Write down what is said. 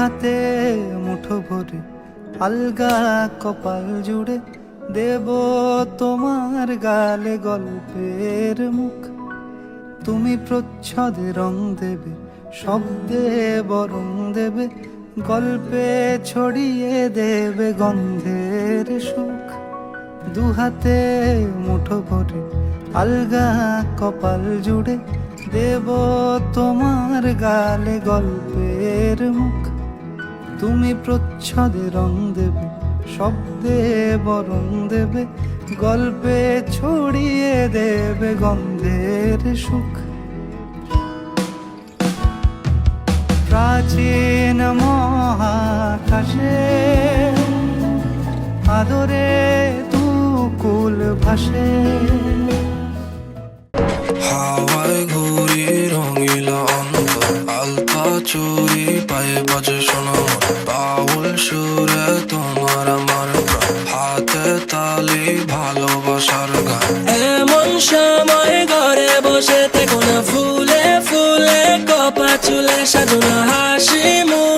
দুহাতে মুঠো ভরে আলগা কপাল জুড়ে দেব তোমার গালে গল্পের মুখ। তুমি প্রচ্ছদে রং দেবে, শব্দে বরং দেবে, গল্পে ছড়িয়ে দেবে গন্ধের সুখ। দুহাতে মুঠো ভরে আলগা কপাল জুড়ে দেব তোমার গালে গল্পের মুখ। তুমি প্রচ্ছদে রং দেবে, শব্দে বরং দেবে, গল্পে ছড়িয়ে দেবে গন্ধের সুখ। প্রাচীন মহাকাশে আদরে তুকুল ভাসে, হাওয়ায় ঘুরি রঙিলা অন্ত, আলতা চুরি পায়ে বাজে শোনো, বাউল সুরে তোমার আমার প্রাণ, হাতে তালি ভালোবাসার গান। এমন সময় ঘরে বসে থেকো না, ফুলে ফুলে কপা চুলে সাজানো হাসি মুখ